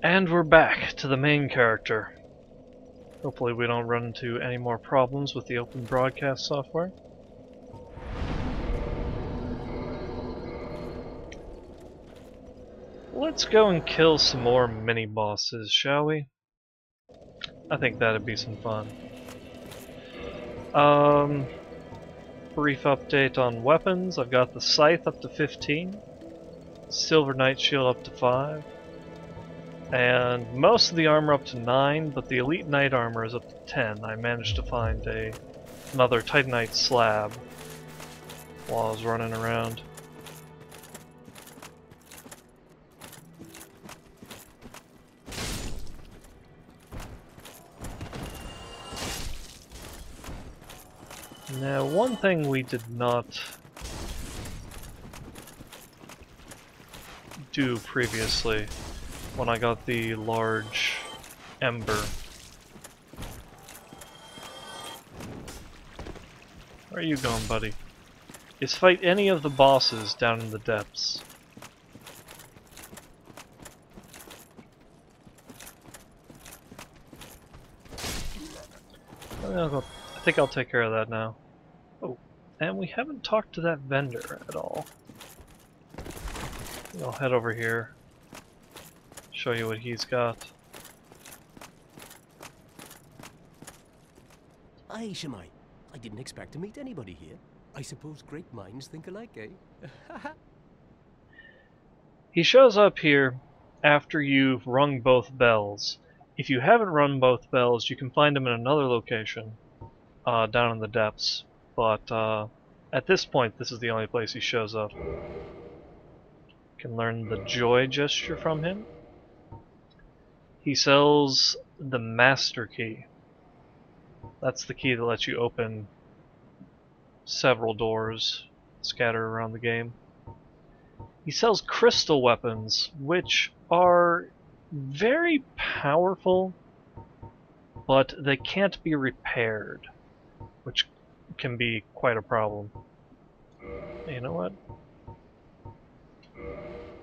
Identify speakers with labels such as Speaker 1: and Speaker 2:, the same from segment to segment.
Speaker 1: And we're back to the main character. Hopefully we don't run into any more problems with the open broadcast software. Let's go and kill some more mini-bosses, shall we? I think that'd be some fun. Brief update on weapons. I've got the Scythe up to 15, Silver Knight Shield up to 5, and most of the armor up to 9, but the Elite Knight armor is up to 10. I managed to find another Titanite slab while I was running around. Now, one thing we did not do previously when I got the large ember. Where are you going, buddy? Is fight any of the bosses down in the depths. I think I'll take care of that now. Oh, and we haven't talked to that vendor at all. I'll head over here, show you what he's got.
Speaker 2: Aye, Shemai. I didn't expect to meet anybody here. I suppose great minds think alike, eh?
Speaker 1: He shows up here after you've rung both bells. If you haven't rung both bells, you can find him in another location, down in the depths. But at this point, this is the only place he shows up. You can learn the joy gesture from him. He sells the Master Key. That's the key that lets you open several doors scattered around the game. He sells crystal weapons, which are very powerful, but they can't be repaired, which can be quite a problem. You know what?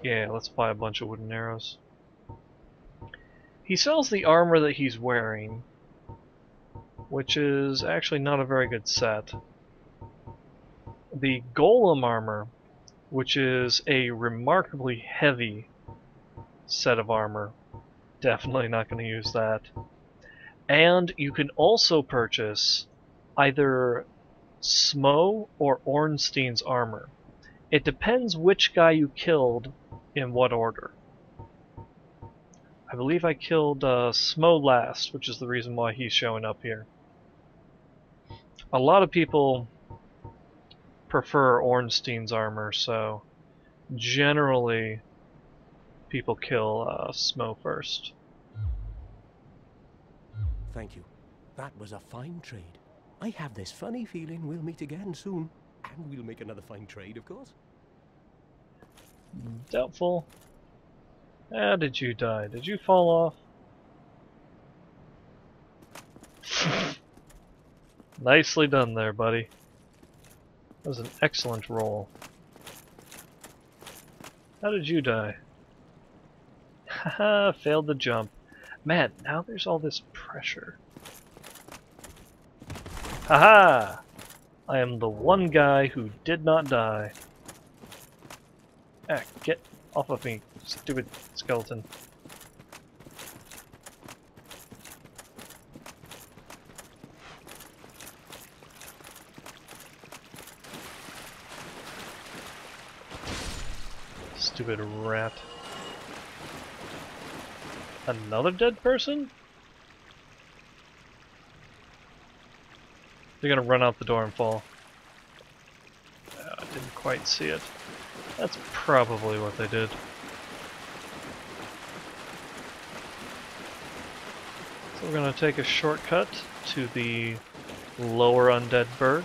Speaker 1: Yeah, let's buy a bunch of wooden arrows. He sells the armor that he's wearing, which is actually not a very good set. The Golem armor, which is a remarkably heavy set of armor. Definitely not going to use that. And you can also purchase either Smo or Ornstein's armor. It depends which guy you killed in what order. I believe I killed Smo last, which is the reason why he's showing up here. A lot of people prefer Ornstein's armor, so generally people kill Smo first.
Speaker 2: Thank you. That was a fine trade. I have this funny feeling we'll meet again soon. And we'll make another fine trade, of course.
Speaker 1: Doubtful. How did you die? Did you fall off? Nicely done there, buddy. That was an excellent roll. How did you die? Haha, failed the jump. Man, now there's all this pressure. Haha! I am the one guy who did not die. Ah, get off of me, stupid skeleton. Stupid rat. Another dead person? They're gonna run out the door and fall. I didn't quite see it. That's probably what they did. So we're gonna take a shortcut to the lower undead bird,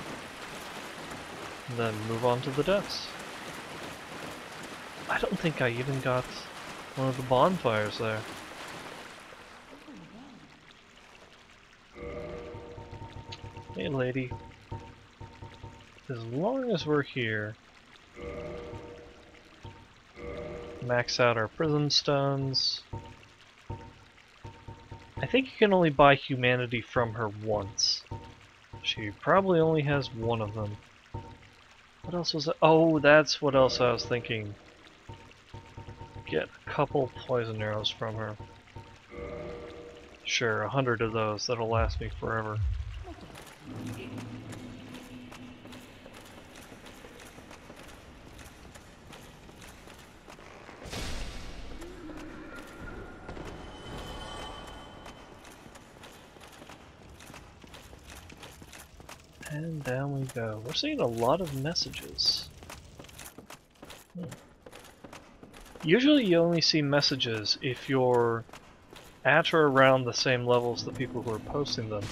Speaker 1: and then move on to the deaths. I don't think I even got one of the bonfires there. Hey lady, as long as we're here, max out our prism stones, I think you can only buy humanity from her once. She probably only has one of them. What else was it? Oh, that's what else I was thinking. Get a couple poison arrows from her. Sure, 100 of those. That'll last me forever. And down we go. We're seeing a lot of messages. Usually you only see messages if you're at or around the same level as the people who are posting them.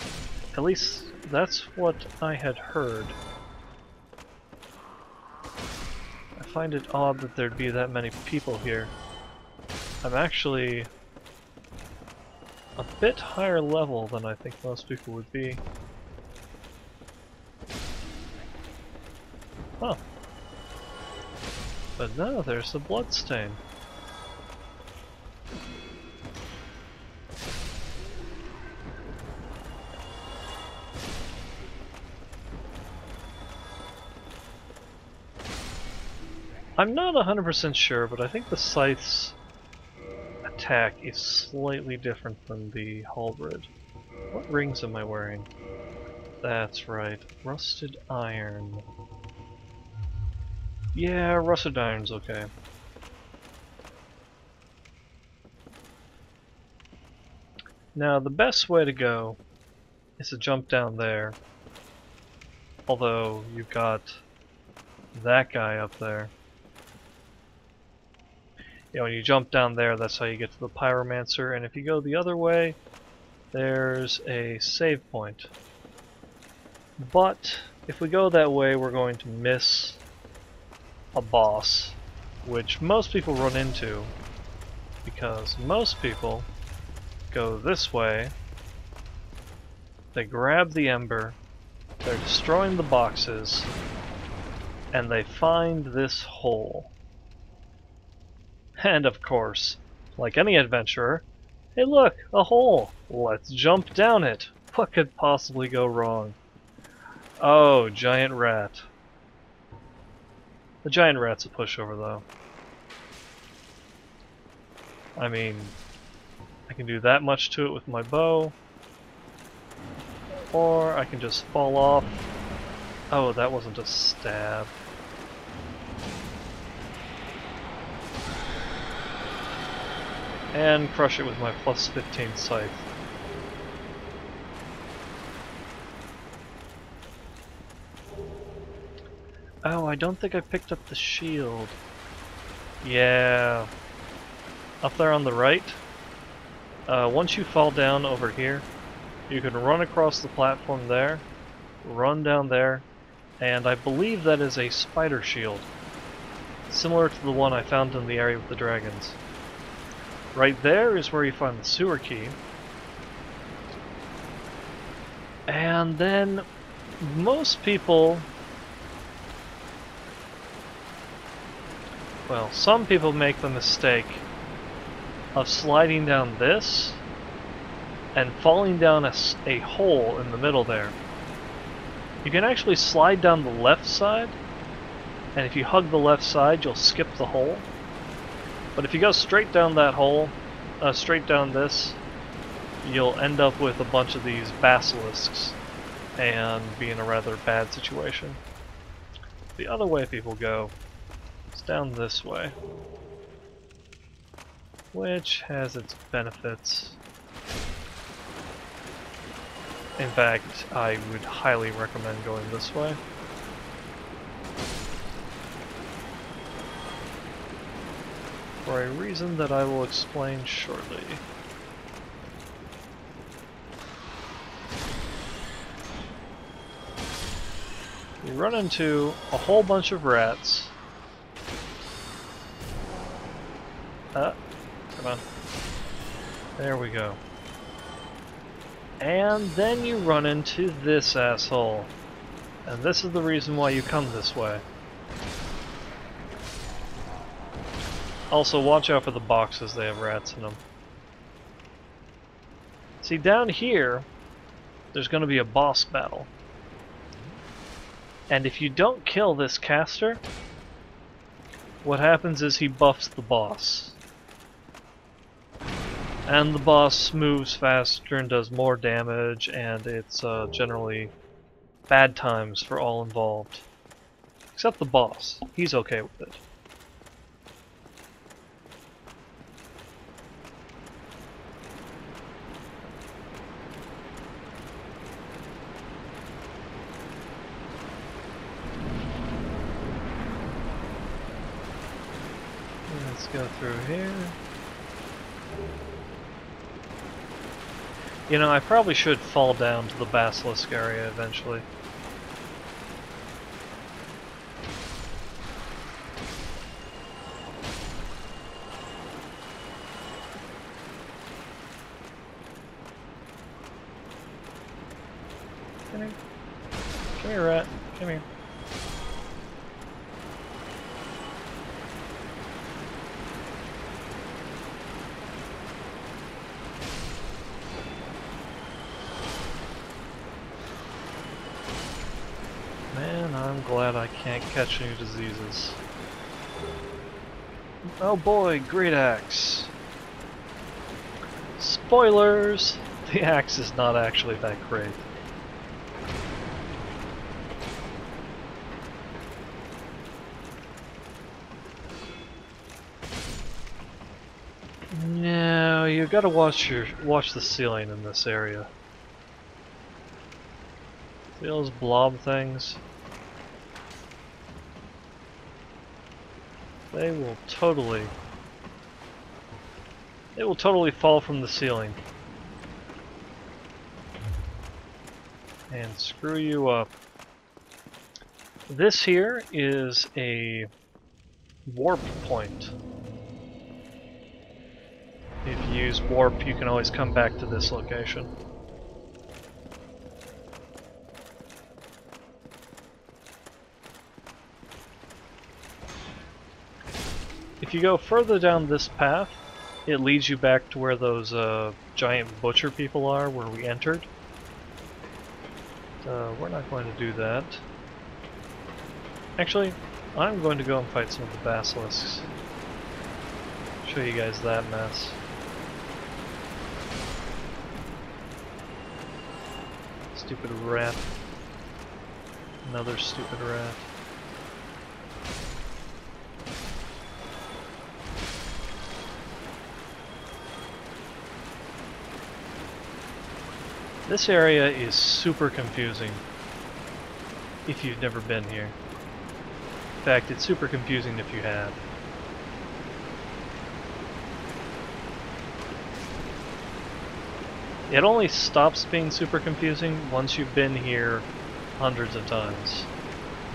Speaker 1: At least that's what I had heard. I find it odd that there'd be that many people here. I'm actually a bit higher level than I think most people would be. Huh. But no, there's the bloodstain. I'm not 100% sure, but I think the scythe's attack is slightly different than the halberd. What rings am I wearing? That's right, rusted iron. Yeah, rusted iron's okay. Now, the best way to go is to jump down there. Although, you've got that guy up there. You know, when you jump down there, that's how you get to the Pyromancer, and if you go the other way, there's a save point. But, if we go that way, we're going to miss a boss, which most people run into, because most people go this way, they grab the ember, they're destroying the boxes, and they find this hole. And of course, like any adventurer, hey look, a hole! Let's jump down it! What could possibly go wrong? Oh, giant rat. The giant rat's a pushover though. I mean, I can do that much to it with my bow, or I can just fall off. Oh, that wasn't a stab. And crush it with my plus 15 scythe. Oh, I don't think I picked up the shield. Yeah. Up there on the right. Once you fall down over here, you can run across the platform there, run down there, and I believe that is a spider shield. Similar to the one I found in the area with the dragons. Right there is where you find the sewer key. And then most people, well, some people make the mistake of sliding down this and falling down a hole in the middle there. You can actually slide down the left side, and if you hug the left side, you'll skip the hole. But if you go straight down that hole, straight down this, you'll end up with a bunch of these basilisks and be in a rather bad situation. The other way people go is down this way, which has its benefits. In fact, I would highly recommend going this way. For a reason that I will explain shortly. You run into a whole bunch of rats. Come on. There we go. And then you run into this asshole. And this is the reason why you come this way. Also, watch out for the boxes, they have rats in them. See, down here, there's going to be a boss battle. And if you don't kill this caster, what happens is he buffs the boss. And the boss moves faster and does more damage, and it's generally bad times for all involved. Except the boss. He's okay with it. Let's go through here. You know, I probably should fall down to the basilisk area eventually. Come here. Come here, rat. Come here. Man, I'm glad I can't catch any diseases. Oh boy, great axe. Spoilers! The axe is not actually that great. No, you gotta watch the ceiling in this area. See those blob things? They will totally fall from the ceiling and screw you up. This here is a warp point. If you use warp, you can always come back to this location. If you go further down this path, it leads you back to where those giant butcher people are, where we entered. We're not going to do that. Actually, I'm going to go and fight some of the basilisks. Show you guys that mess. Stupid rat. Another stupid rat. This area is super confusing if you've never been here. In fact, it's super confusing if you have. It only stops being super confusing once you've been here hundreds of times.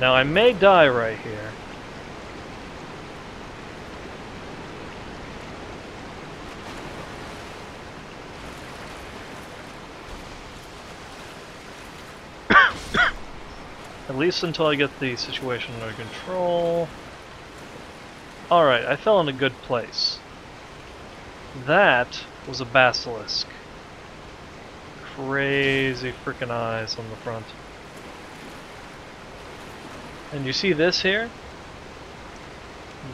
Speaker 1: Now, I may die right here. At least until I get the situation under control. Alright, I fell in a good place. That was a basilisk. Crazy freaking eyes on the front. And you see this here?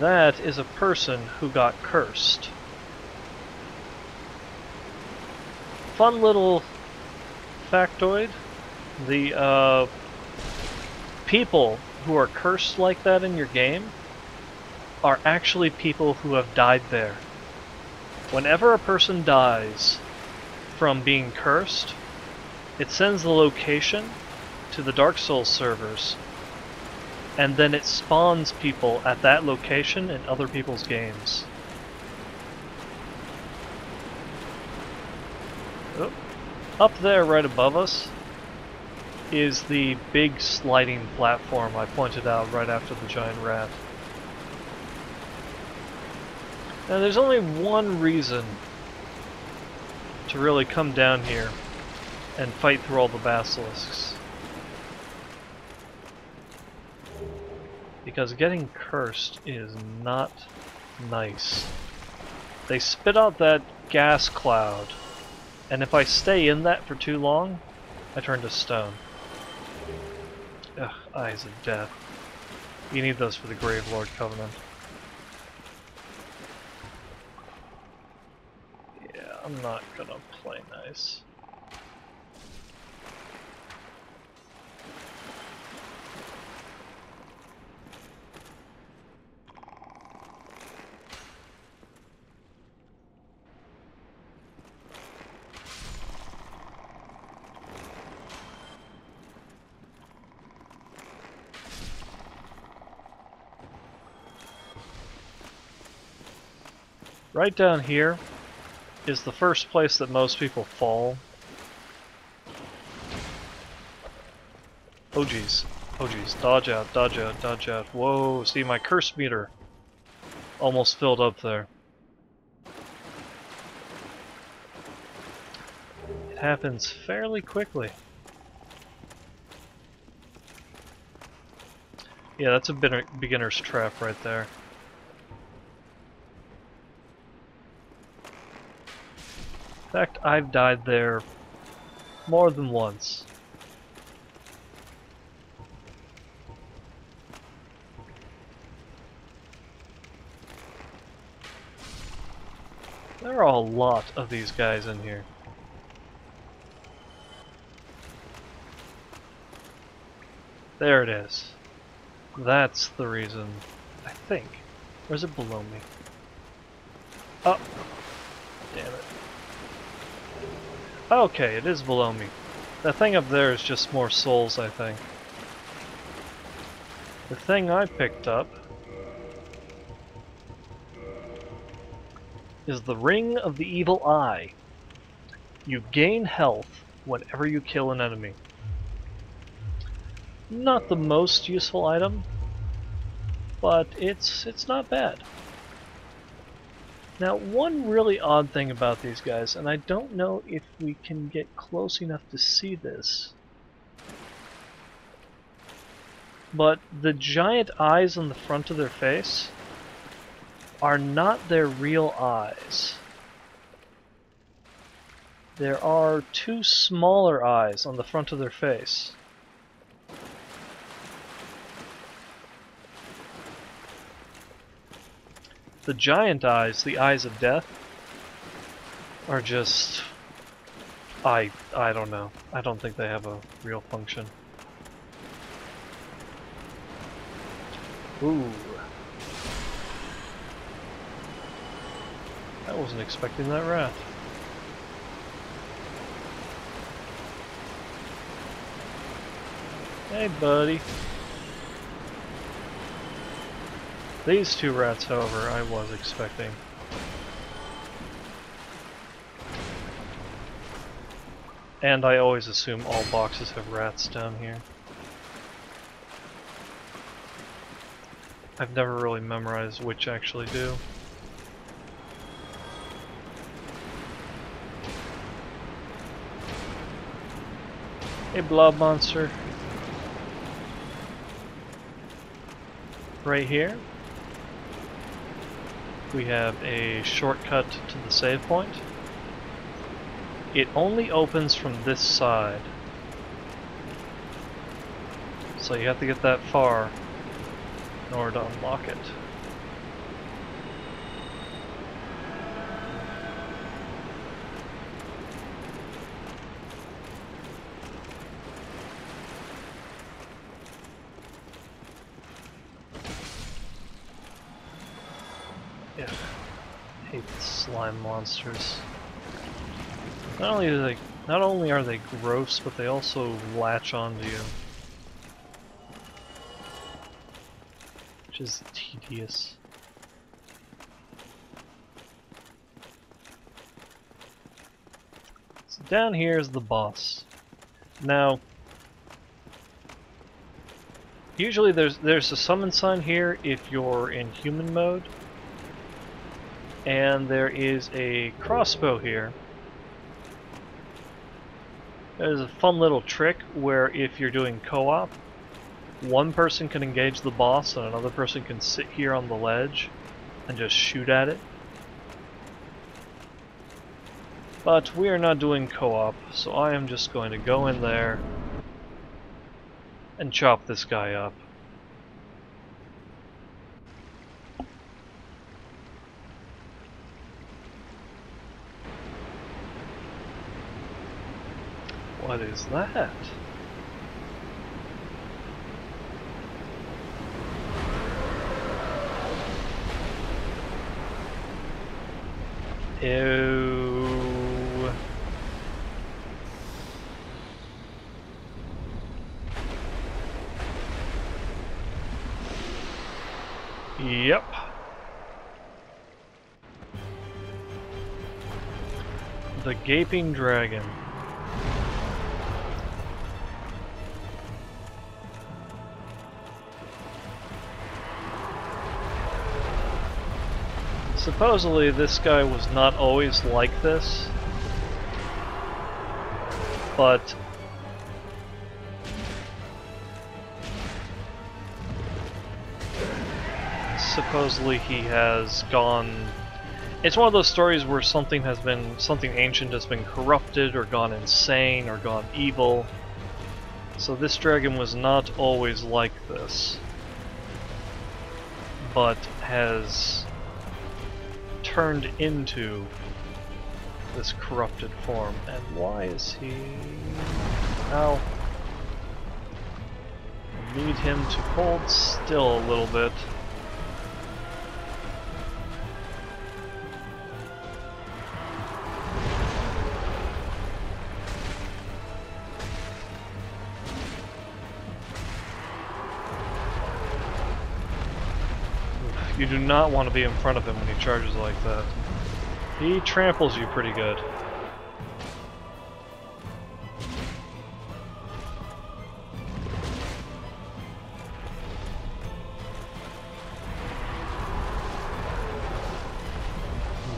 Speaker 1: That is a person who got cursed. Fun little factoid. The people who are cursed like that in your game are actually people who have died there. Whenever a person dies from being cursed, it sends the location to the Dark Souls servers, and then it spawns people at that location in other people's games. Oh. Up there right above us is the big sliding platform I pointed out right after the giant rat. Now there's only one reason to really come down here and fight through all the basilisks. Because getting cursed is not nice. They spit out that gas cloud, And if I stay in that for too long, I turn to stone. Ugh, Eyes of Death. You need those for the Gravelord Covenant. Yeah, I'm not gonna play nice. Right down here is the first place that most people fall. Oh geez. Oh geez. Dodge out, dodge out, dodge out. Whoa, see my curse meter almost filled up there. It happens fairly quickly. Yeah, that's a beginner's trap right there. In fact, I've died there more than once. There are a lot of these guys in here. There it is. That's the reason, I think. Or is it below me? Oh! Damn it. Okay, it is below me. That thing up there is just more souls, I think. The thing I picked up is the Ring of the Evil Eye. You gain health whenever you kill an enemy. Not the most useful item, but it's not bad. Now, one really odd thing about these guys, and I don't know if we can get close enough to see this, but the giant eyes on the front of their face are not their real eyes. There are two smaller eyes on the front of their face. The giant eyes, the eyes of death, are just... I don't know. I don't think they have a real function. Ooh. I wasn't expecting that rat. Hey, buddy. These two rats, however, I was expecting. And I always assume all boxes have rats down here. I've never really memorized which actually do. Hey, blob monster. Right here, we have a shortcut to the save point. It only opens from this side, so you have to get that far in order to unlock it. Yeah, I hate the slime monsters. Not only are they gross, but they also latch onto you, which is tedious. So down here is the boss. Now, usually there's a summon sign here if you're in human mode, and there is a crossbow here. There's a fun little trick where if you're doing co-op, one person can engage the boss and another person can sit here on the ledge and just shoot at it. But we are not doing co-op, so I am just going to go in there and chop this guy up. What is that? Ew. Yep. The Gaping Dragon. Supposedly this guy was not always like this, but supposedly he has gone... It's one of those stories where something ancient has been corrupted or gone insane or gone evil. So this dragon was not always like this, but has turned into this corrupted form. And why is he... Ow. I need him to hold still a little bit. You do not want to be in front of him when he charges like that. He tramples you pretty good.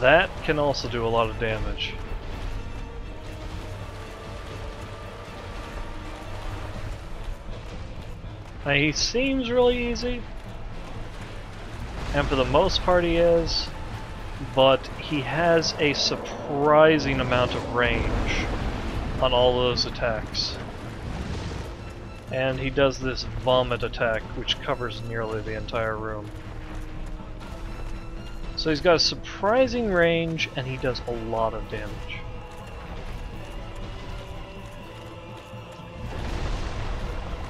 Speaker 1: That can also do a lot of damage. Now he seems really easy, and for the most part he is, but he has a surprising amount of range on all those attacks. And he does this vomit attack, which covers nearly the entire room. So he's got a surprising range, and he does a lot of damage.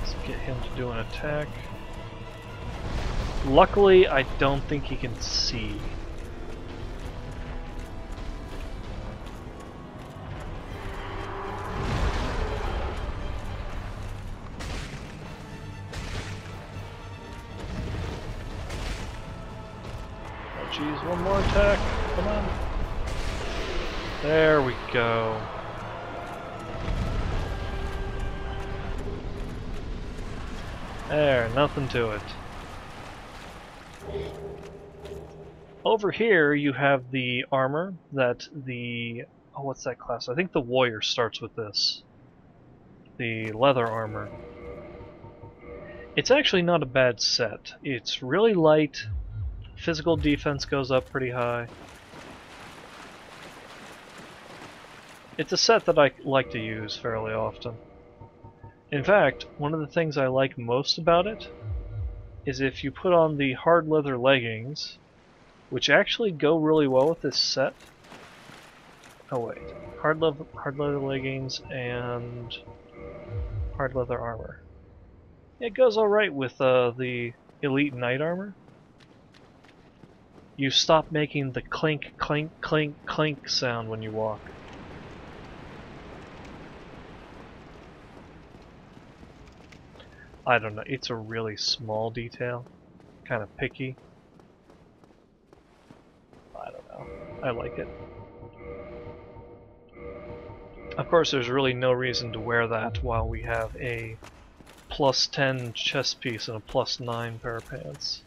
Speaker 1: Let's get him to do an attack. Luckily, I don't think he can see. Oh geez, one more attack. Come on. There we go. There, nothing to it. Over here you have the armor that the... oh, what's that class? I think the warrior starts with this. The leather armor. It's actually not a bad set. It's really light, physical defense goes up pretty high. It's a set that I like to use fairly often. In fact, one of the things I like most about it is if you put on the hard leather leggings, which actually go really well with this set. Oh wait, hard leather leggings and hard leather armor. It goes alright with the elite knight armor. You stop making the clink, clink, clink, clink sound when you walk. I don't know, it's a really small detail, kind of picky. I don't know, I like it. Of course, there's really no reason to wear that while we have a +10 chest piece and a +9 pair of pants.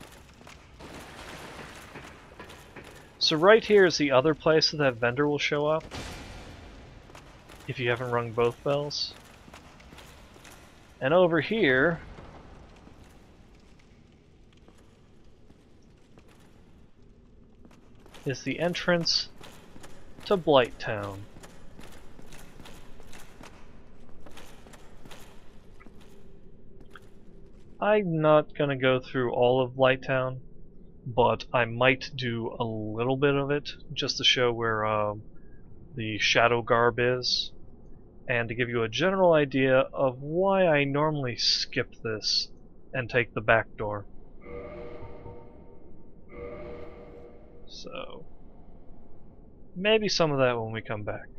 Speaker 1: So right here is the other place that vendor will show up, if you haven't rung both bells. And over here is the entrance to Blighttown. I'm not gonna go through all of Lighttown, but I might do a little bit of it just to show where the Shadow Garb is, and to give you a general idea of why I normally skip this and take the back door. So, maybe some of that when we come back.